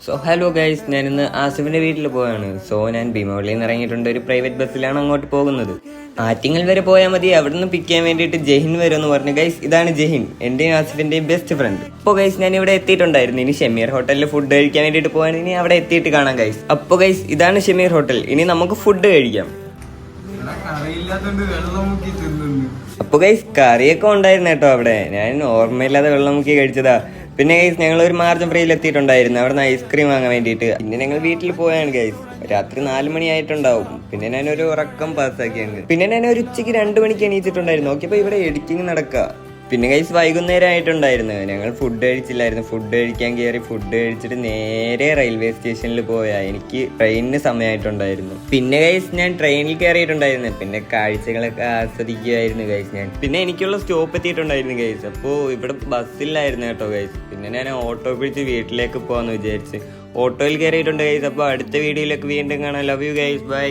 So hello guys, ഞാനിന്ന് ആസിഫിന്റെ വീട്ടിൽ പോവാണ്. ഞാൻ ഭീമാവളിയിൽ നിന്ന് ഇറങ്ങിയിട്ടുണ്ട്. ഒരു പ്രൈവറ്റ് ബസ്സിലാണ് അങ്ങോട്ട് പോകുന്നത്. ആറ്റിങ്ങൽ വരെ പോയാൽ മതി, അവിടെ നിന്ന് പിക്ക് ചെയ്യാൻ വേണ്ടിയിട്ട് ജെഹിൻ വരുമെന്ന് പറഞ്ഞു. ഗൈസ്, ഇതാണ് ജെഹിൻ, എന്റെയും ആസിഫിന്റെയും ബെസ്റ്റ് ഫ്രണ്ട്. അപ്പോൾ ഗൈസ്, ഞാൻ ഇവിടെ എത്തിയിട്ടുണ്ടായിരുന്നു. ഇനി ഷമീർ ഹോട്ടലിൽ ഫുഡ് കഴിക്കാൻ വേണ്ടിയിട്ട് പോവാണ്. ഇനി അവിടെ എത്തിയിട്ട് കാണാം ഗൈസ്. അപ്പോൾ ഗൈസ്, ഇതാണ് ഷമീർ ഹോട്ടൽ. ഇനി നമുക്ക് ഫുഡ് കഴിക്കാം. അപ്പോൾ ഗൈസ്, കറിയൊക്കെ ഉണ്ടായിരുന്നു കേട്ടോ അവിടെ. ഞാൻ ഓർമ്മയില്ലാതെ വെള്ളം മുക്കി കഴിച്ചതാ. പിന്നെ ഗൈസ്, ഞങ്ങൾ ഒരു മാർജിൻ ഫ്രീയിൽ എത്തിയിട്ടുണ്ടായിരുന്നു. അവിടെ നിന്ന് ഐസ്ക്രീം വാങ്ങാൻ വേണ്ടിയിട്ട്. പിന്നെ ഞങ്ങൾ വീട്ടിൽ പോയാണ് ഗൈസ്. രാത്രി 4 മണിയായിട്ടുണ്ടാവും. പിന്നെ ഞാനൊരു ഉറക്കം പാസ്സാക്കിയാണ്. പിന്നെ ഞാൻ ഒരു ഉച്ചയ്ക്ക് 2 മണിക്ക് എണീച്ചിട്ടുണ്ടായിരുന്നു. നോക്കിയപ്പോൾ ഇവിടെ എഡിറ്റിംഗ് നടക്കുക. പിന്നെ ഗൈസ്, വൈകുന്നേരം ആയിട്ടുണ്ടായിരുന്നു. ഞങ്ങൾ ഫുഡ് കഴിച്ചില്ലായിരുന്നു. ഫുഡ് കഴിക്കാൻ കയറി. ഫുഡ് കഴിച്ചിട്ട് നേരെ റെയിൽവേ സ്റ്റേഷനിൽ പോയാ. എനിക്ക് ട്രെയിനിന് സമയമായിട്ടുണ്ടായിരുന്നു. പിന്നെ ഗൈസ്, ഞാൻ ട്രെയിനിൽ കയറിയിട്ടുണ്ടായിരുന്നു. പിന്നെ കാഴ്ചകളൊക്കെ ആസ്വദിക്കുമായിരുന്നു ഗൈസ് ഞാൻ. പിന്നെ എനിക്കുള്ള സ്റ്റോപ്പ് എത്തിയിട്ടുണ്ടായിരുന്നു ഗൈസ്. അപ്പോൾ ഇവിടെ ബസ്സിലായിരുന്നു കേട്ടോ ഗൈസ്. പിന്നെ ഞാൻ ഓട്ടോ പിടിച്ച് വീട്ടിലേക്ക് പോകാമെന്ന് വിചാരിച്ച് ഓട്ടോയിൽ കയറിയിട്ടുണ്ട് ഗൈസ്. അപ്പോൾ അടുത്ത വീഡിയോയിലേക്ക് വീണ്ടും കാണാം. Love you guys, by.